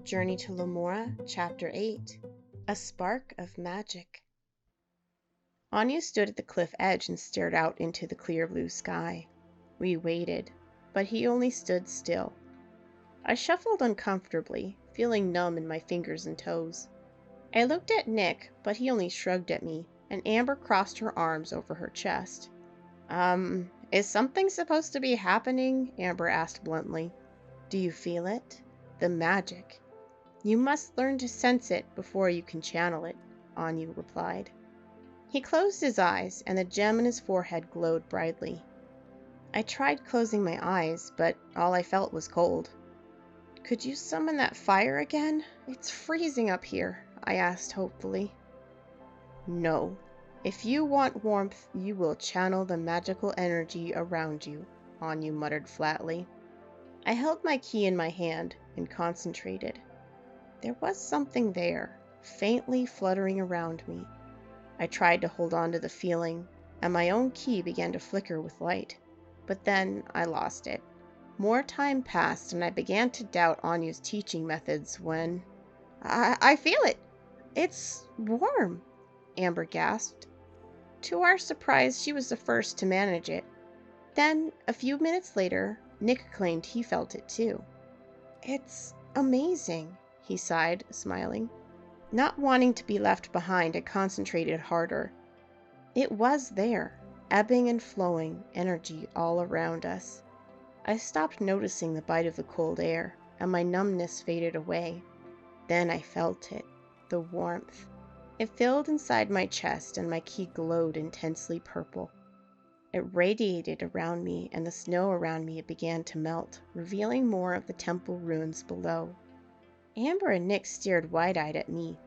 Journey to Lemora, Chapter 8. A Spark of Magic. Anyu stood at the cliff edge and stared out into the clear blue sky. We waited, but he only stood still. I shuffled uncomfortably, feeling numb in my fingers and toes. I looked at Nick, but he only shrugged at me, and Amber crossed her arms over her chest. Is something supposed to be happening? Amber asked bluntly. Do you feel it? The magic. You must learn to sense it before you can channel it, Anyu replied. He closed his eyes, and the gem in his forehead glowed brightly. I tried closing my eyes, but all I felt was cold. Could you summon that fire again? It's freezing up here, I asked hopefully. No. If you want warmth, you will channel the magical energy around you, Anyu muttered flatly. I held my key in my hand and concentrated. There was something there, faintly fluttering around me. I tried to hold on to the feeling, and my own key began to flicker with light. But then I lost it. More time passed, and I began to doubt Anyu's teaching methods when... I feel it! It's warm, Amber gasped. To our surprise, she was the first to manage it. Then, a few minutes later, Nick claimed he felt it too. It's amazing, he sighed, smiling. Not wanting to be left behind, I concentrated harder. It was there, ebbing and flowing, energy all around us. I stopped noticing the bite of the cold air, and my numbness faded away. Then I felt it, the warmth. It filled inside my chest, and my key glowed intensely purple. It radiated around me, and the snow around me began to melt, revealing more of the temple ruins below. Amber and Nick stared wide-eyed at me.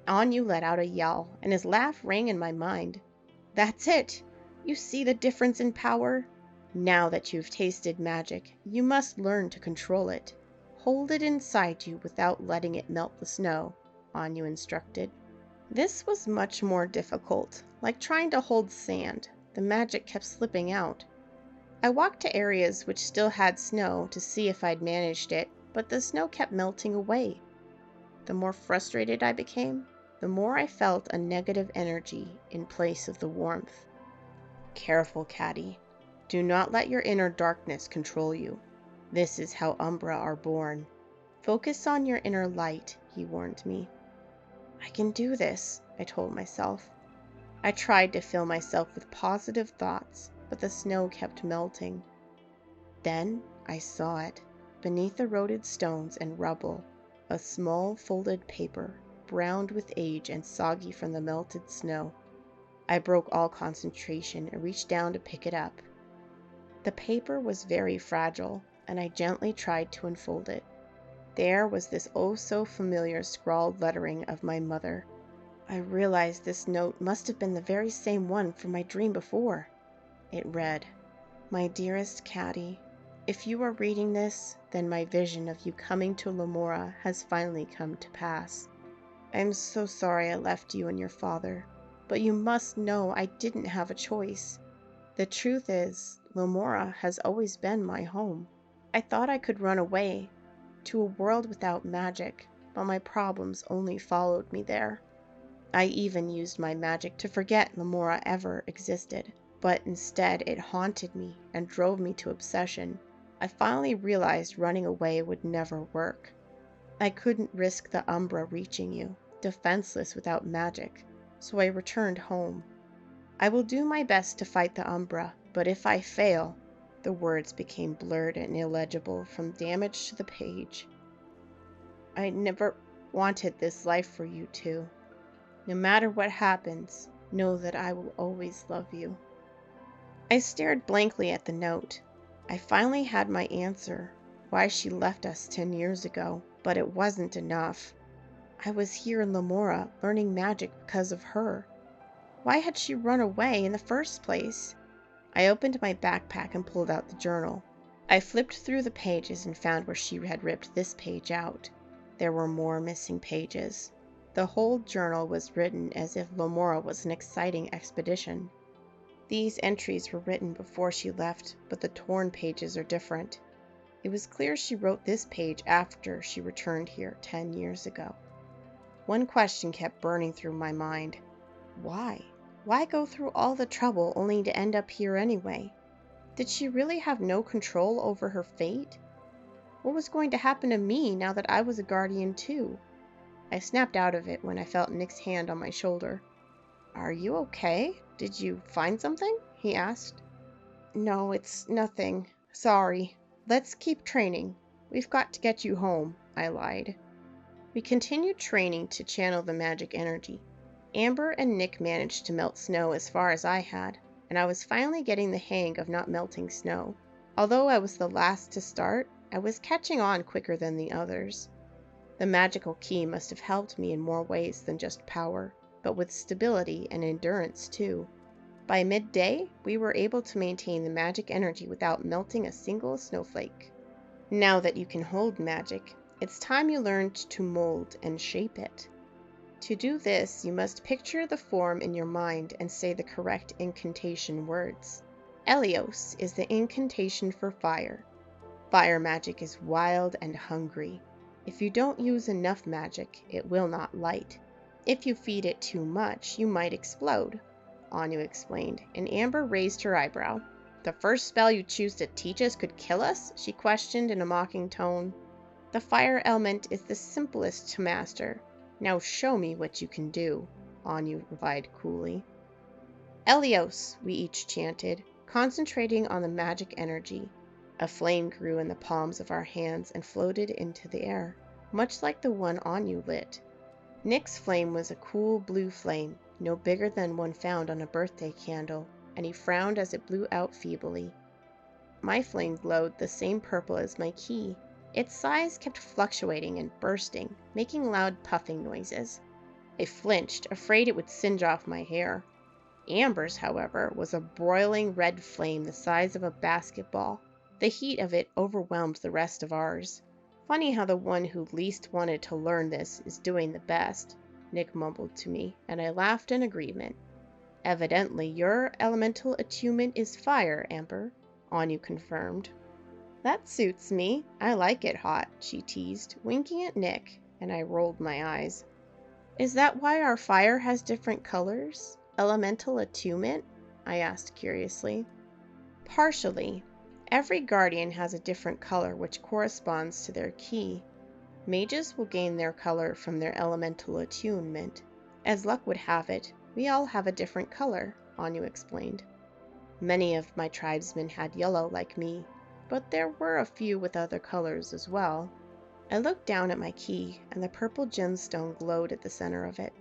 Anyu let out a yell, and his laugh rang in my mind. That's it! You see the difference in power? Now that you've tasted magic, you must learn to control it. Hold it inside you without letting it melt the snow, Anyu instructed. This was much more difficult, like trying to hold sand. The magic kept slipping out. I walked to areas which still had snow to see if I'd managed it, but the snow kept melting away. The more frustrated I became, the more I felt a negative energy in place of the warmth. Careful, Catty. Do not let your inner darkness control you. This is how Umbra are born. Focus on your inner light, he warned me. I can do this, I told myself. I tried to fill myself with positive thoughts, but the snow kept melting. Then I saw it, beneath eroded stones and rubble, a small folded paper, browned with age and soggy from the melted snow. I broke all concentration and reached down to pick it up. The paper was very fragile, and I gently tried to unfold it. There was this oh-so-familiar scrawled lettering of my mother. I realized this note must have been the very same one from my dream before. It read, My dearest Catty, if you are reading this, then my vision of you coming to Lemora has finally come to pass. I am so sorry I left you and your father, but you must know I didn't have a choice. The truth is, Lemora has always been my home. I thought I could run away to a world without magic, but my problems only followed me there. I even used my magic to forget Lemora ever existed, but instead it haunted me and drove me to obsession. I finally realized running away would never work. I couldn't risk the Umbra reaching you, defenseless without magic, so I returned home. I will do my best to fight the Umbra, but if I fail, the words became blurred and illegible from damage to the page. I never wanted this life for you two. No matter what happens, know that I will always love you. I stared blankly at the note. I finally had my answer, why she left us 10 years ago, but it wasn't enough. I was here in Lemora learning magic because of her. Why had she run away in the first place? I opened my backpack and pulled out the journal. I flipped through the pages and found where she had ripped this page out. There were more missing pages. The whole journal was written as if Lemora was an exciting expedition. These entries were written before she left, but the torn pages are different. It was clear she wrote this page after she returned here 10 years ago. One question kept burning through my mind. Why? Why go through all the trouble only to end up here anyway? Did she really have no control over her fate? What was going to happen to me now that I was a guardian too? I snapped out of it when I felt Nick's hand on my shoulder. "Are you okay? Did you find something?" he asked. "No, it's nothing. Sorry. Let's keep training. We've got to get you home," I lied. We continued training to channel the magic energy. Amber and Nick managed to melt snow as far as I had, and I was finally getting the hang of not melting snow. Although I was the last to start, I was catching on quicker than the others. The magical key must have helped me in more ways than just power, but with stability and endurance too. By midday, we were able to maintain the magic energy without melting a single snowflake. Now that you can hold magic, it's time you learned to mold and shape it. To do this, you must picture the form in your mind and say the correct incantation words. Elios is the incantation for fire. Fire magic is wild and hungry. If you don't use enough magic, it will not light. If you feed it too much, you might explode, Anyu explained, and Amber raised her eyebrow. "The first spell you choose to teach us could kill us?" she questioned in a mocking tone. "The fire element is the simplest to master. Now show me what you can do," Anyu replied coolly. "Elios," we each chanted, concentrating on the magic energy. A flame grew in the palms of our hands and floated into the air, much like the one Anyu lit. Nick's flame was a cool blue flame, no bigger than one found on a birthday candle, and he frowned as it blew out feebly. My flame glowed the same purple as my key. Its size kept fluctuating and bursting, making loud puffing noises. I flinched, afraid it would singe off my hair. Amber's, however, was a broiling red flame the size of a basketball. The heat of it overwhelmed the rest of ours. "Funny how the one who least wanted to learn this is doing the best," Nick mumbled to me, and I laughed in agreement. "Evidently, your elemental attunement is fire, Amber," Anyu confirmed. "That suits me. I like it hot," she teased, winking at Nick, and I rolled my eyes. "Is that why our fire has different colors? Elemental attunement?" I asked curiously. "Partially. Every guardian has a different color which corresponds to their key. Mages will gain their color from their elemental attunement. As luck would have it, we all have a different color," Anyu explained. "Many of my tribesmen had yellow like me, but there were a few with other colors as well." I looked down at my key, and the purple gemstone glowed at the center of it.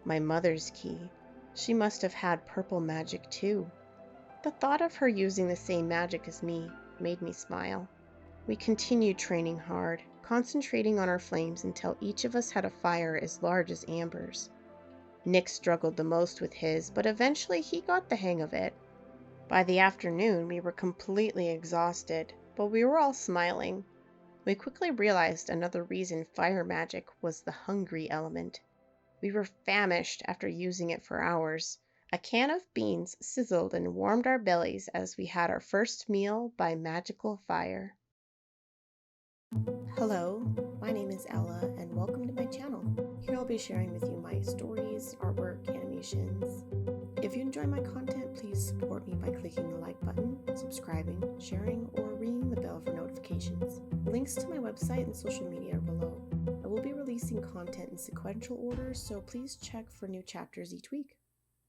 My mother's key. She must have had purple magic too. The thought of her using the same magic as me made me smile. We continued training hard, concentrating on our flames until each of us had a fire as large as Amber's. Nick struggled the most with his, but eventually he got the hang of it. By the afternoon, we were completely exhausted, but we were all smiling. We quickly realized another reason fire magic was the hungry element. We were famished after using it for hours. A can of beans sizzled and warmed our bellies as we had our first meal by magical fire. Hello, my name is Ella, and welcome to my channel. Here I'll be sharing with you my stories, artwork, animations. If you enjoy my content, please support me by clicking the like button, subscribing, sharing, or ringing the bell for notifications. Links to my website and social media are below. I will be releasing content in sequential order, so please check for new chapters each week.